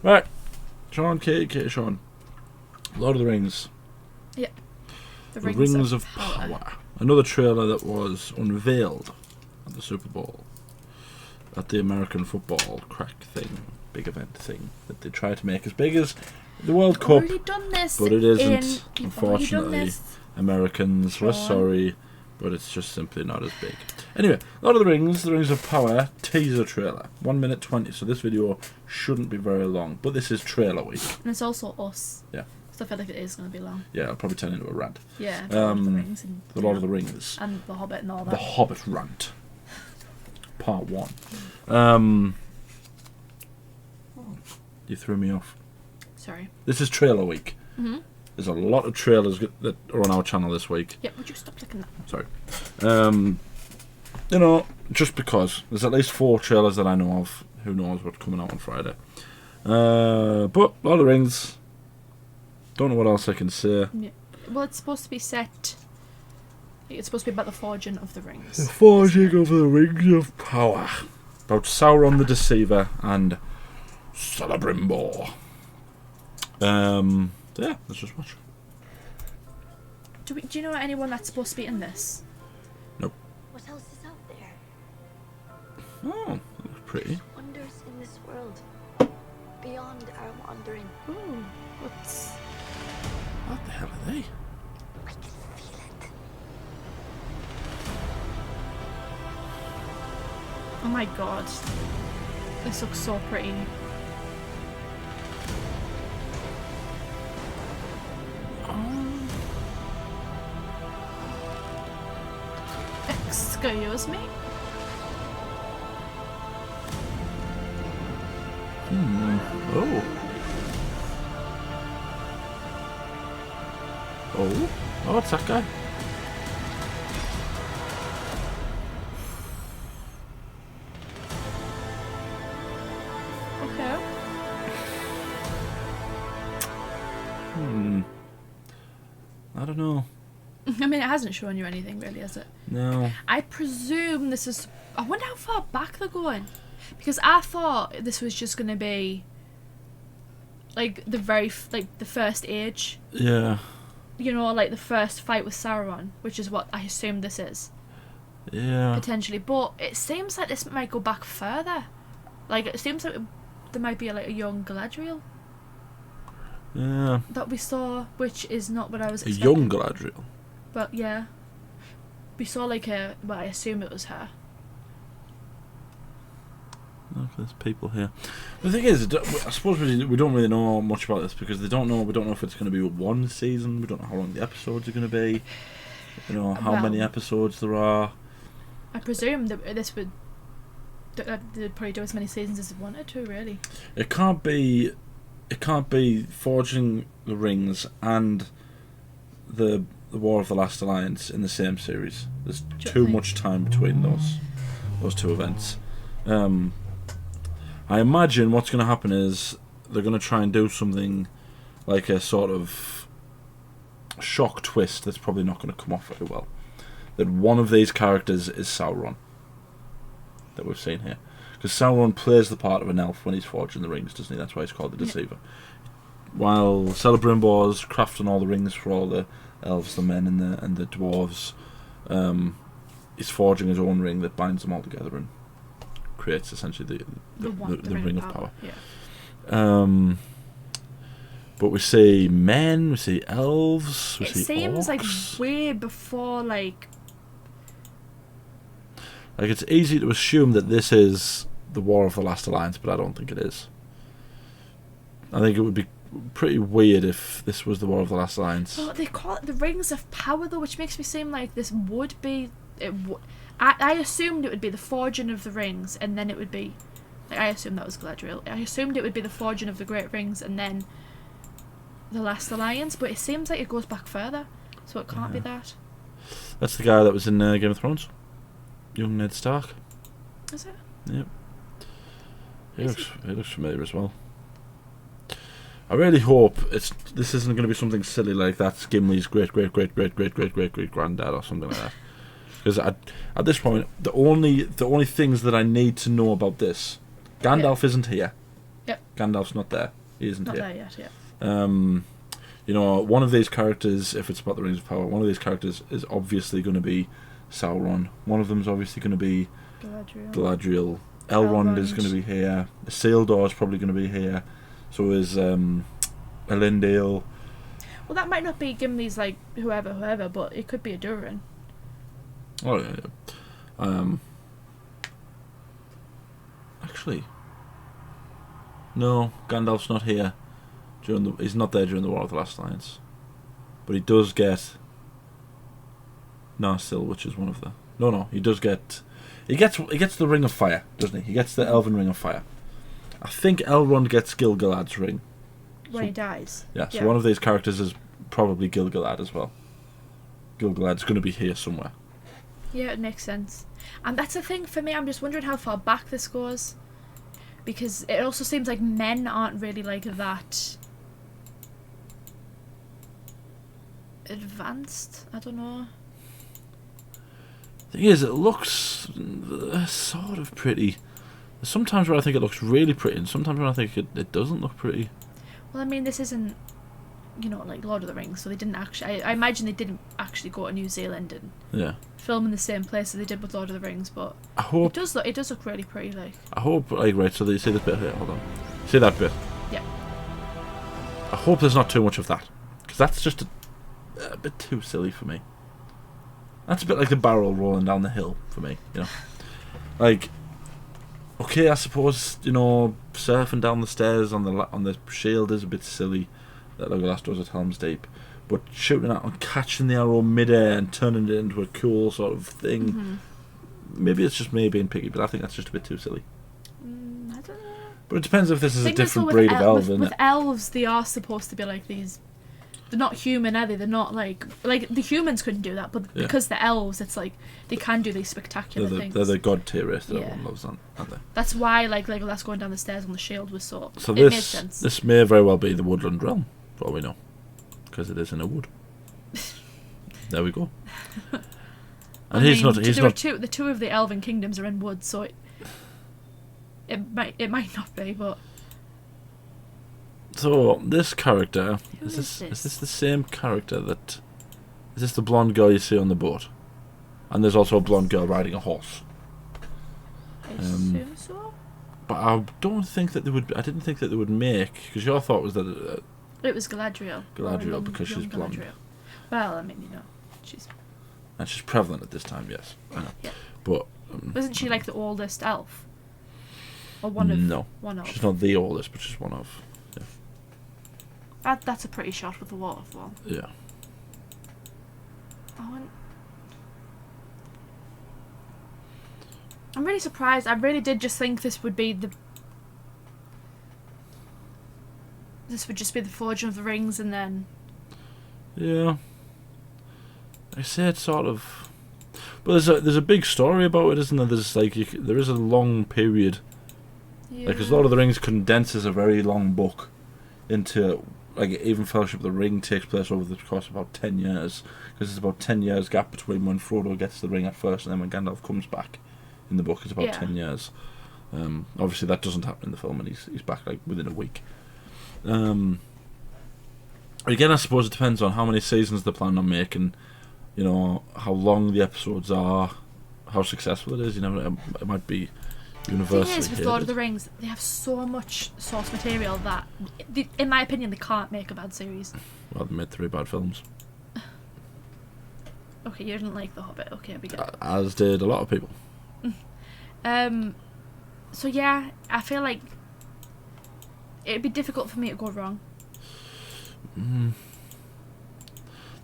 Right, Sean, Katie, Sean. Lord of the Rings. Yeah. The Rings of Power. Another trailer that was unveiled at the Super Bowl. At the American football crack thing. Big event thing. That they try to make as big as the World Cup. Done this but it isn't. Unfortunately. Americans, Sean. we're sorry. But it's just simply not as big. Anyway, Lord of the Rings of Power teaser trailer. 1 minute 20. So this video shouldn't be very long. But this is trailer week. And it's also us. Yeah. So I feel like it is going to be long. Yeah, it'll probably turn into a rant. Yeah, the Lord of the Rings. And, the Lord of the Rings. And The Hobbit and all that. The Hobbit rant. Part 1. You threw me off. Sorry. This is trailer week. Mm-hmm. There's a lot of trailers that are on our channel this week. Yeah, would you stop looking at that? Sorry. You know, just because. There's at least 4 trailers that I know of. Who knows what's coming out on Friday. But Lord of the Rings. Don't know what else I can say. Yeah. Well, it's supposed to be set... It's supposed to be about the forging of the rings. The forging of the Rings of Power. About Sauron the Deceiver and Celebrimbor. Yeah, let's just watch. Do you know anyone that's supposed to be in this? Nope. What else is out there? Oh, that looks pretty. Wonders in this world. Beyond our wandering. Ooh, what's... What the hell are they? I can feel it. Oh my god. This looks so pretty. Excuse me? Oh. Oh. Oh, it's that guy. Okay. I don't know. I mean, it hasn't shown you anything really, has it? No. I presume this is... I wonder how far back they're going. Because I thought this was just going to be... Like, the the first age. Yeah. You know, like the first fight with Sauron. Which is what I assume this is. Yeah. Potentially. But it seems like this might go back further. Like, it seems like there might be a young Galadriel. Yeah. That we saw, which is not what I was A expecting. young Galadriel. But yeah. We saw like a... Well, I assume it was her. Look, there's people here. The thing is, I suppose we don't really know much about this because we don't know if it's going to be 1 season. We don't know how long the episodes are going to be. You know how many episodes there are. I presume that this would... They'd probably do as many seasons as they wanted to, really. It can't be Forging the Rings and the War of the Last Alliance in the same series. There's too much time between those 2 events. I imagine what's going to happen is they're going to try and do something like a sort of shock twist that's probably not going to come off very well. That one of these characters is Sauron. That we've seen here. Because Sauron plays the part of an elf when he's forging the rings, doesn't he? That's why he's called the Deceiver. While Celebrimbor's crafting all the rings for all the elves, the men, and the dwarves, he's forging his own ring that binds them all together and creates essentially the ring of power. Yeah. But we see men, we see elves, we see seems orcs. like way before Like it's easy to assume that this is the War of the Last Alliance, but I don't think it is. I think it would be pretty weird if this was the War of the Last Alliance. Well, they call it the Rings of Power, though, which makes me seem like this would be... I assumed it would be the forging of the rings, and then it would be... Like, I assumed that was Galadriel. I assumed it would be the forging of the Great Rings, and then the Last Alliance, but it seems like it goes back further, so it can't be that. That's the guy that was in Game of Thrones. Young Ned Stark. Is it? Yep. He looks familiar as well. I really hope this isn't going to be something silly like that's Gimli's great granddad or something like that. Because at this point, the only things that I need to know about this, Gandalf isn't here. Yep. Gandalf's not there. He isn't Not here. there yet. Yeah. You know, one of these characters, if it's about the Rings of Power, one of these characters is obviously going to be Sauron. One of them is obviously going to be Galadriel. Elrond is going to be here. Isildur is probably going to be here. So is Elendil. Well, that might not be Gimli's like whoever, but it could be a Durin. Oh yeah. Actually, no, Gandalf's not here. He's not there during the War of the Last Alliance, but he does get Narsil, which is one of the. No, he does get. He gets the Ring of Fire, doesn't he? He gets the Elven Ring of Fire. I think Elrond gets Gil-galad's ring. When he dies. Yeah, so one of these characters is probably Gil-galad as well. Gil-galad's going to be here somewhere. Yeah, it makes sense. And that's the thing for me, I'm just wondering how far back this goes. Because it also seems like men aren't really like that advanced. I don't know. Thing is, it looks sort of pretty. There's sometimes where I think it looks really pretty, and sometimes when I think it doesn't look pretty. Well, I mean, this isn't, like Lord of the Rings, so they didn't actually. I imagine they didn't actually go to New Zealand and film in the same place as they did with Lord of the Rings, but I hope it does look really pretty. Like, I hope, right. So you see this bit here. Hold on. See that bit? Yeah. I hope there's not too much of that, because that's just a bit too silly for me. That's a bit like the barrel rolling down the hill for me, Like, okay, I suppose surfing down the stairs on the shield is a bit silly, that Legolas does at Helm's Deep, but shooting out and catching the arrow midair and turning it into a cool sort of thing, maybe it's just me being picky, but I think that's just a bit too silly. I don't know. But it depends if this is a different breed of elf, isn't it? With elves, they are supposed to be like these. They're not human, are they? They're not like the humans couldn't do that, but because they're elves, it's like they can do these spectacular things. They're the god tier race that everyone loves, aren't they? That's why Legolas going down the stairs on the shield was so. So it made sense. This may very well be the Woodland realm, for all we know, because it is in a wood. There we go. And the two of the Elven kingdoms are in woods, so it might not be, but. So this character is this the same character is this the blonde girl you see on the boat? And there's also a blonde girl riding a horse. I assume so. But I don't think that they would. I didn't think that they would make, because your thought was that it was Galadriel. Because she's blonde. Galadriel. Well, I mean, she's prevalent at this time. Yes, I know. Yeah. But wasn't she like the oldest elf? Or one of? No, one of. She's not the oldest, but she's one of. That's a pretty shot with the waterfall. Yeah. I'm really surprised. I really did just think this would just be the Forging of the Rings, and then. Yeah. I say it's sort of. But there's a big story about it, isn't there? There's there is a long period. Yeah. Because Lord of the Rings condenses a very long book into. Even Fellowship of the Ring takes place over the course of about 10 years, because there's about 10 years gap between when Frodo gets the ring at first and then when Gandalf comes back in the book. It's about 10 years. Obviously that doesn't happen in the film, and he's back within a week. Again, I suppose it depends on how many seasons they plan on making, how long the episodes are, how successful it is. It might be universally the thing is, with hated. Lord of the Rings, they have so much source material that, in my opinion, they can't make a bad series. Well, they made 3 bad films. Okay, you didn't like The Hobbit. Okay, we get it. As did a lot of people. So yeah, I feel like it'd be difficult for me to go wrong. We've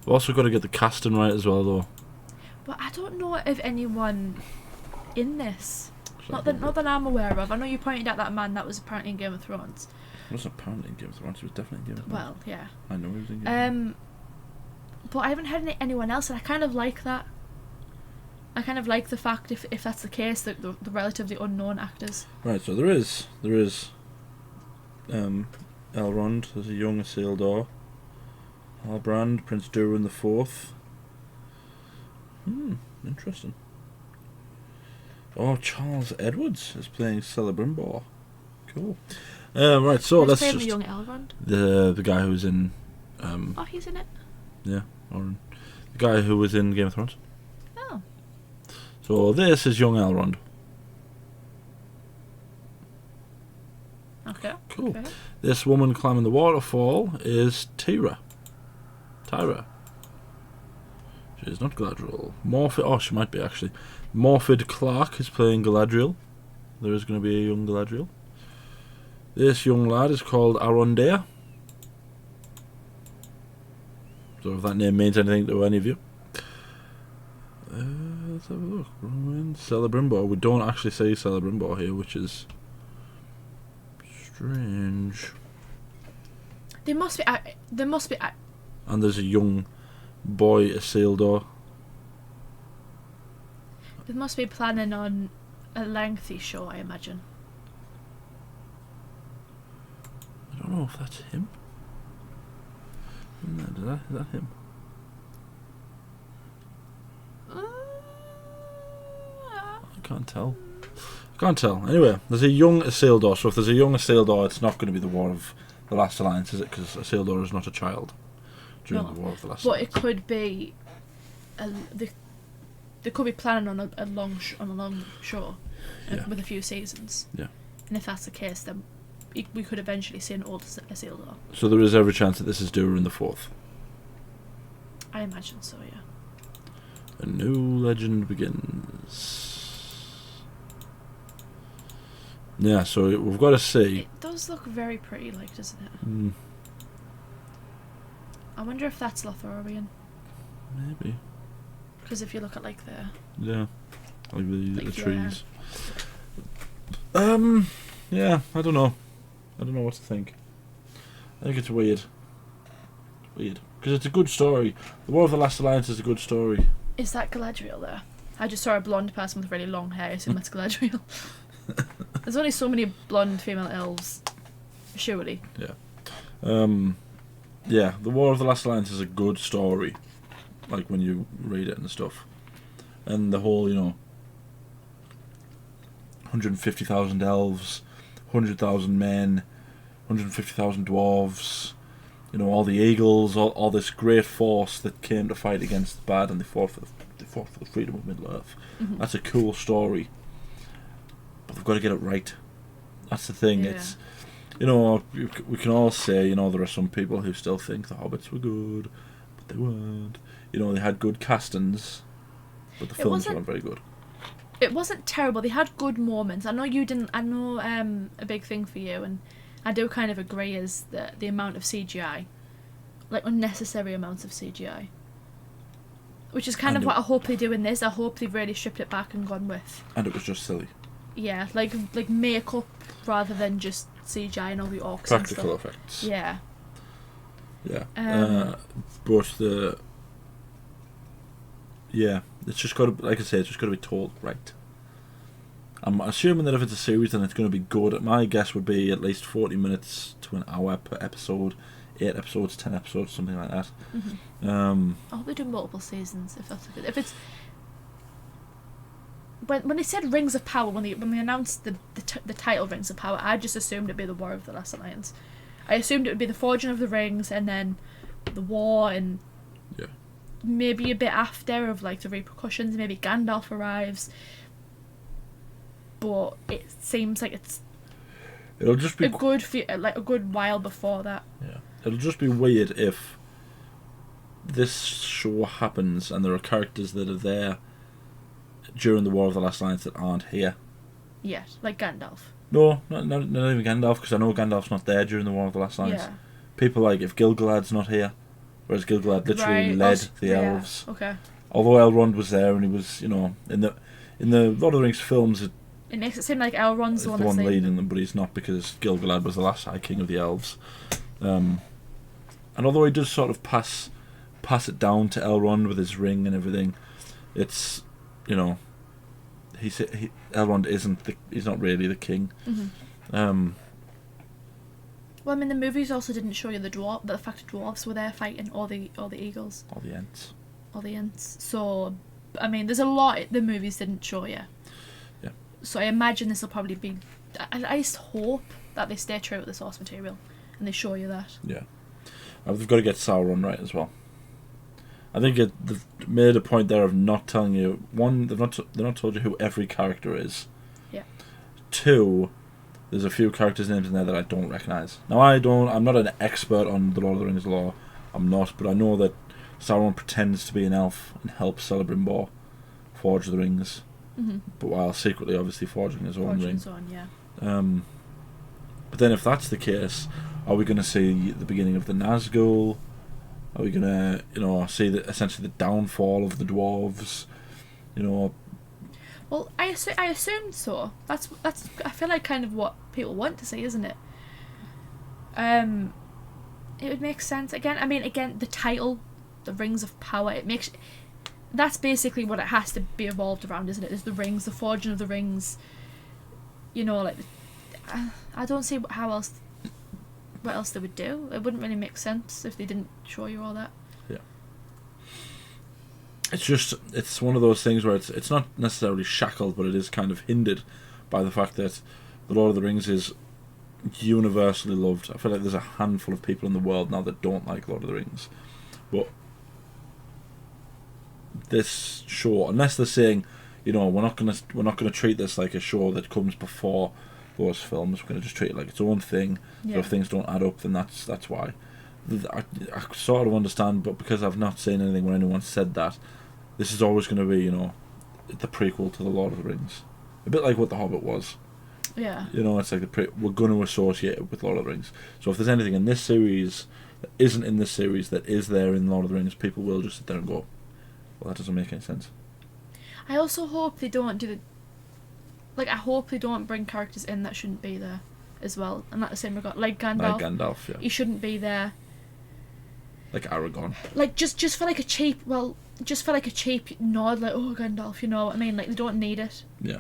also got to get the casting right as well, though. But I don't know if anyone in this. Not that I'm aware of. I know you pointed out that man that was apparently in Game of Thrones. He wasn't apparently in Game of Thrones. He was definitely in Game of Thrones. Well, yeah. I know he was in Game of Thrones. But I haven't heard anyone else, and I kind of like that. I kind of like the fact, if that's the case, that the relatively unknown actors. Right. So there is Elrond. There's a young Isildur. Halbrand, Prince Durin the Fourth. Interesting. Oh, Charles Edwards is playing Celebrimbor. Cool. Right, so Who's let's playing just the young Elrond? the guy who was in Oh, he's in it. yeah, or the guy who was in Game of Thrones. Oh. So this is young Elrond. Okay. Cool. Okay. This woman climbing the waterfall is Tyra. She's not Galadriel. She might be actually. Morfydd Clark is playing Galadriel. There is going to be a young Galadriel. This young lad is called Arondair. So if that name means anything to any of you. Let's have a look. Celebrimbor. We don't actually say Celebrimbor here, which is strange. There must be. And there's a young boy, Isildur. They must be planning on a lengthy show, I imagine. I don't know if that's him. Is that him? I can't tell. Anyway, there's a young Isildur, so if there's a young Isildur, it's not going to be the War of the Last Alliance, is it? Because Isildur is not a child during the War of the Last Alliance. But it could be. They could be planning on a long show with a few seasons. Yeah. And if that's the case, then we could eventually see an old Isildur. So there is every chance that this is Durin the Fourth. I imagine so, yeah. A new legend begins. Yeah, so we've got to see. It does look very pretty, like, doesn't it? Mm, I wonder if that's Lothlorien. maybe. Because if you look at, like, the the trees. Yeah. Yeah, I don't know what to think. I think it's weird. Because it's a good story. The War of the Last Alliance is a good story. Is that Galadriel there? I just saw a blonde person with really long hair. I assume that's Galadriel. There's only so many blonde female elves. Surely. Yeah. Yeah, The War of the Last Alliance is a good story. Like when you read it and stuff. And the whole, 150,000 elves, 100,000 men, 150,000 dwarves, all the eagles, all this great force that came to fight against the bad, and they fought for the freedom of Middle-earth. Mm-hmm. That's a cool story. But they've got to get it right. That's the thing. Yeah. It's, we can all say, there are some people who still think the Hobbits were good, but they weren't. They had good castings, but the films weren't very good. It wasn't terrible. They had good moments. I know you didn't. I know a big thing for you, and I do kind of agree, is the amount of CGI, like unnecessary amounts of CGI, which is kind of what I hope they do in this. I hope they've really stripped it back and gone with. And it was just silly. Yeah, like makeup rather than just CGI and all the orcs. Practical and stuff. effects. Yeah. Yeah. But it's just got to, like I say, it's just got to be told right. I'm assuming that if it's a series, then it's going to be good. My guess would be at least 40 minutes to an hour per episode, 8 episodes, 10 episodes, something like that. Mm-hmm. I hope they do multiple seasons. If that's good. If it's when they said Rings of Power, when they announced the title Rings of Power, I just assumed it'd be the War of the Last Alliance. I assumed it would be the Forging of the Rings and then the war and maybe a bit after of like the repercussions. Maybe Gandalf arrives, but it seems like it'll just be a good while before that. Yeah, it'll just be weird if this show happens and there are characters that are there during the War of the Last Alliance that aren't here. Yeah, like Gandalf. No, not even Gandalf, because I know Gandalf's not there during the War of the Last Alliance. Yeah. People like if Gil-galad's not here, whereas Gil-galad literally led the elves. Okay. Although Elrond was there and he was, in the Lord of the Rings films, it makes it seem like Elrond's the one leading them, but he's not, because Gil-galad was the last High King of the elves. And although he does sort of pass it down to Elrond with his ring and everything, it's, Elrond he's not really the king. Mm-hmm. Well, I mean, the movies also didn't show you the fact that dwarves were there fighting, or the eagles. Or the Ents. Or the Ents. So, I mean, there's a lot the movies didn't show you. Yeah. So I imagine this will probably be. I just hope that they stay true to the source material, and they show you that. Yeah. They've got to get Sauron right as well. I think they've made a point there of not telling you. One, they're not told you who every character is. Yeah. Two, there's a few characters' names in there that I don't recognise. Now I'm not an expert on the Lord of the Rings lore. I'm not, but I know that Sauron pretends to be an elf and helps Celebrimbor forge the rings, but while secretly, obviously, forging his own ring. But then, if that's the case, are we going to see the beginning of the Nazgul? Are we going to, see essentially the downfall of the dwarves? Well, I assumed so. That's I feel like kind of what people want to see, isn't it? It would make sense. Again, the title, the Rings of Power, that's basically what it has to be evolved around, isn't it? Is the rings, the forging of the rings. I don't see what else they would do. It wouldn't really make sense if they didn't show you all that. Yeah. It's one of those things where it's not necessarily shackled, but it is kind of hindered by the fact that The Lord of the Rings is universally loved. I feel like there's a handful of people in the world now that don't like Lord of the Rings. But this show, unless they're saying, we're not gonna treat this like a show that comes before those films, we're gonna just treat it like its own thing. Yeah. So if things don't add up, then that's why. I sort of understand, but because I've not seen anything where anyone said that, this is always going to be, the prequel to The Lord of the Rings. A bit like what The Hobbit was. Yeah. It's like we're going to associate it with Lord of the Rings. So if there's anything in this series that isn't in this series that is there in Lord of the Rings, people will just sit there and go, well, that doesn't make any sense. I also hope they don't do I hope they don't bring characters in that shouldn't be there as well. And at the same regard, like Gandalf. Yeah. He shouldn't be there. Like Aragorn. Just for a cheap nod, oh, Gandalf, you know what I mean? They don't need it. Yeah.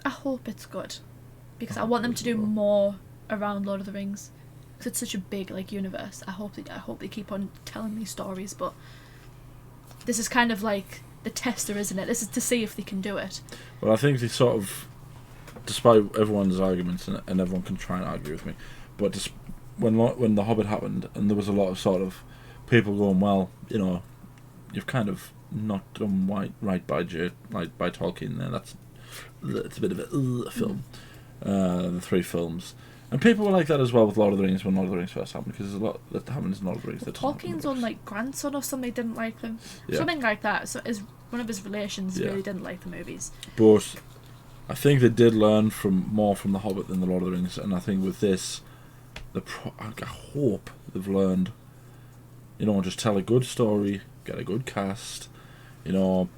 I hope it's good, because I want them to do more around Lord of the Rings, because it's such a big universe. I hope they keep on telling these stories, but this is kind of like the tester, isn't it? This is to see if they can do it. Well, I think they sort of, despite everyone's arguments, and everyone can try and argue with me, but when The Hobbit happened, and there was a lot of sort of people going, well, you've kind of not done right by Tolkien there. It's a bit of a film. The three films, and people were like that as well with Lord of the Rings when Lord of the Rings first happened, because there's a lot that happens in Lord of the Rings. Tolkien's own grandson or something didn't like them, something like that. So one of his relations really didn't like the movies. But I think they did learn more from The Hobbit than the Lord of the Rings, and I think with this, I hope they've learned, just tell a good story, get a good cast, for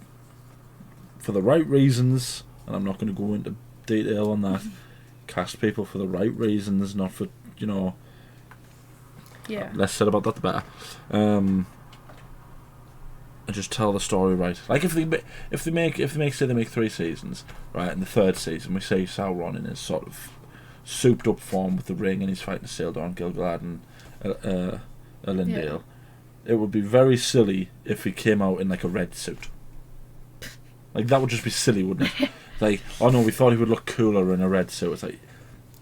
the right reasons, and I'm not going to go into detail on that. Cast people for the right reasons, not for, less said about that the better. And just tell the story right. Like if they make 3 seasons, right, and the third season we see Sauron in his sort of souped up form with the ring, and he's fighting Isildur, Gil-galad, and Elendil. It would be very silly if he came out in a red suit. That would just be silly, wouldn't it? Oh no, we thought he would look cooler in a red suit. It's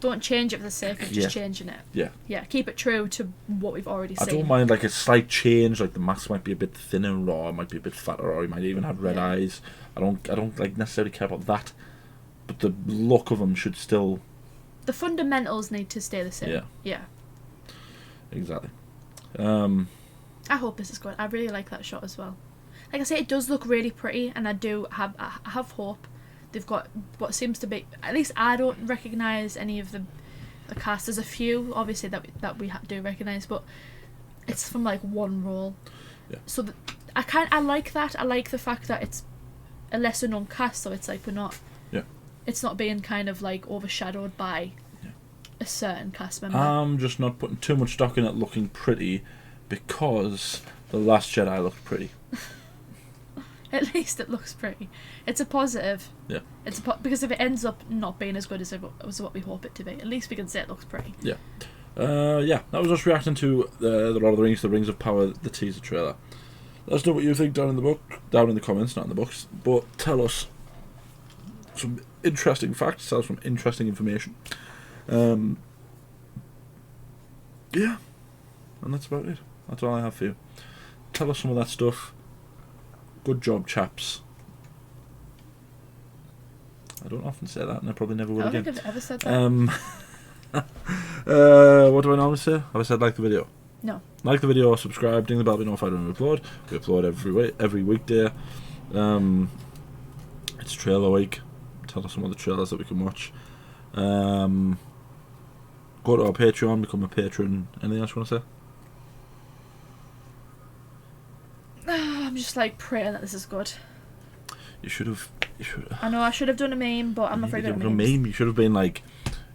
don't change it for the sake of just changing it. Yeah. Yeah, keep it true to what we've already seen. I don't mind a slight change, the mask might be a bit thinner, or it might be a bit fatter, or he might even have red eyes. I don't necessarily care about that, but the look of him should still. The fundamentals need to stay the same. Yeah. Exactly. I hope this is good. I really like that shot as well. Like I say, it does look really pretty, and I have hope. They've got what seems to be, at least I don't recognise any of the cast. There's a few, obviously, that we do recognise, but it's from one role. Yeah. So I like that. I like the fact that it's a lesser known cast, so it's we're not. Yeah. It's not being kind of overshadowed by a certain cast member. I'm just not putting too much stock in it looking pretty, because The Last Jedi looked pretty. At least it looks pretty. It's a positive. Yeah. Because if it ends up not being as good as what we hope it to be, at least we can say it looks pretty. Yeah. That was us reacting to the Lord of the Rings, The Rings of Power, the teaser trailer. Let us know what you think down in the comments, not in the books. But tell us some interesting facts, tell us some interesting information. Yeah, and that's about it. That's all I have for you. Tell us some of that stuff. Good job, chaps. I don't often say that, and I probably never will I don't again. think I've ever said that. What do I normally say? Have I said like the video? No. Like the video, subscribe, ding the bell, be notified when we upload. We upload every weekday. It's trailer week. Tell us some of the trailers that we can watch. Go to our Patreon, become a patron. Anything else you want to say? I'm just like praying that this is good. You should have. I know I should have done a meme, but I'm not very good at memes. You should have been like,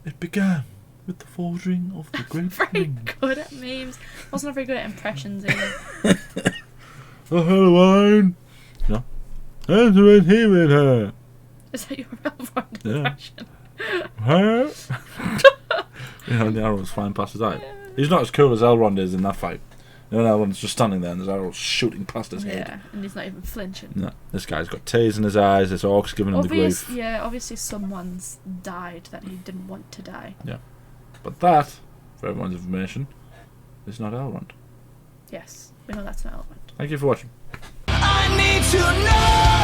it began with the forging of the great Very ring. good at memes. Wasn't very good at impressions either. The Halloween. No. And right here with her. Is that your Elrond Yeah. impression? Huh? The arrow's flying past his eye. He's not as cool as Elrond is in that fight. Elrond's just standing there and there's arrows shooting past his head. Yeah, and he's not even flinching. No, this guy's got tears in his eyes. This orc's giving him the grief. Yeah, obviously someone's died that he didn't want to die. Yeah, but that, for everyone's information, is not Elrond. Yes, we know that's not Elrond. Thank you for watching. I need to know.